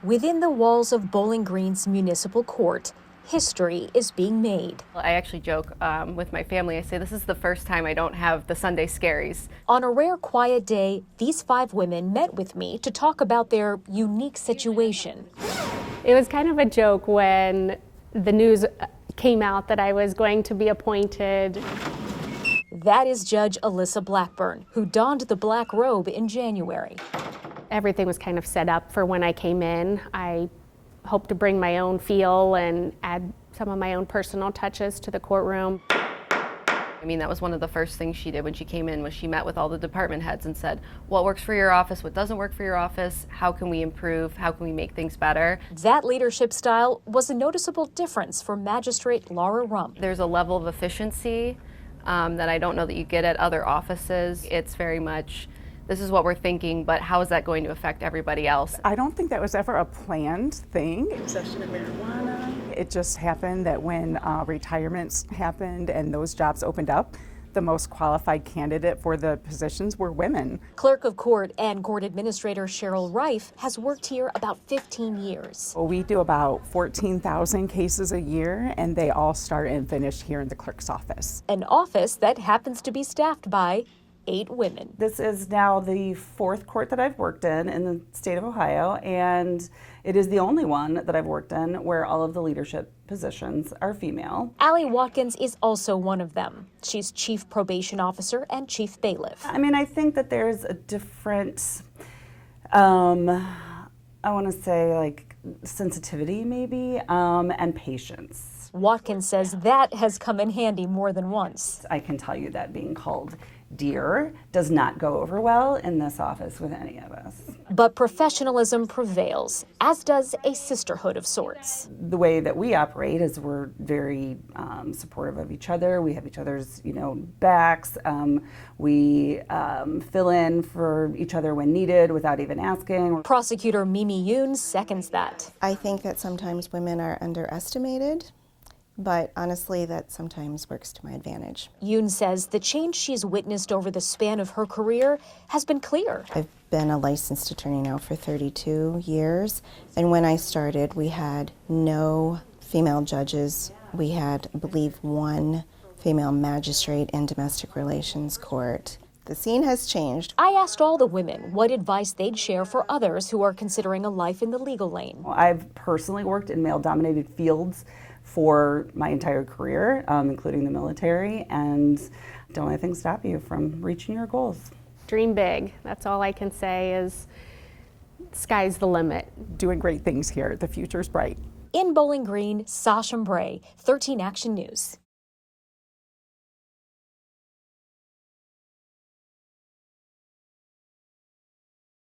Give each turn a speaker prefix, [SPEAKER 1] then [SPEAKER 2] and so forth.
[SPEAKER 1] Within the walls of Bowling Green's Municipal Court, history is being made.
[SPEAKER 2] I actually joke with my family. I say this is the first time I don't have the Sunday scaries.
[SPEAKER 1] On a rare quiet day, these 5 women met with me to talk about their unique situation.
[SPEAKER 3] It was kind of a joke when the news came out that I was going to be appointed.
[SPEAKER 1] That is Judge Alyssa Blackburn, who donned the black robe in January.
[SPEAKER 3] Everything was kind of set up for when I came in. I hope to bring my own feel and add some of my own personal touches to the courtroom.
[SPEAKER 2] I mean, that was one of the first things she did when she came in, was she met with all the department heads and said, what works for your office, what doesn't work for your office, how can we improve, how can we make things better?
[SPEAKER 1] That leadership style was a noticeable difference for Magistrate Laura Rump.
[SPEAKER 2] There's a level of efficiency that I don't know that you get at other offices. It's very much, this is what we're thinking, but how is that going to affect everybody else?
[SPEAKER 4] I don't think that was ever a planned thing. Possession of marijuana. It just happened that when retirements happened and those jobs opened up, the most qualified candidate for the positions were women.
[SPEAKER 1] Clerk of Court and Court Administrator Cheryl Reif has worked here about 15 years.
[SPEAKER 4] Well, we do about 14,000 cases a year, and they all start and finish here in the clerk's office.
[SPEAKER 1] An office that happens to be staffed by 8 women.
[SPEAKER 5] This is now the 4th court that I've worked in the state of Ohio, and it is the only one that I've worked in where all of the leadership positions are female.
[SPEAKER 1] Allie Watkins is also one of them. She's Chief Probation Officer and Chief Bailiff.
[SPEAKER 5] I mean, I think that there's a different, I want to say like sensitivity maybe, and patience.
[SPEAKER 1] Watkins says that has come in handy more than once.
[SPEAKER 5] I can tell you that being called dear does not go over well in this office with any of us.
[SPEAKER 1] But professionalism prevails, as does a sisterhood of sorts.
[SPEAKER 5] The way that we operate is we're very supportive of each other. We have each other's, backs. We fill in for each other when needed without even asking.
[SPEAKER 1] Prosecutor Mimi Yoon seconds that.
[SPEAKER 6] I think that sometimes women are underestimated, but honestly, that sometimes works to my advantage.
[SPEAKER 1] Yoon says the change she's witnessed over the span of her career has been clear.
[SPEAKER 6] I've been a licensed attorney now for 32 years, and when I started, we had no female judges. We had, I believe, 1 female magistrate in domestic relations court. The scene has changed.
[SPEAKER 1] I asked all the women what advice they'd share for others who are considering a life in the legal lane.
[SPEAKER 5] I've personally worked in male-dominated fields for my entire career, including the military, and don't let things stop you from reaching your goals.
[SPEAKER 3] Dream big. That's all I can say is sky's the limit.
[SPEAKER 4] Doing great things here. The future's bright.
[SPEAKER 1] In Bowling Green, Sasha Bray, 13 Action News.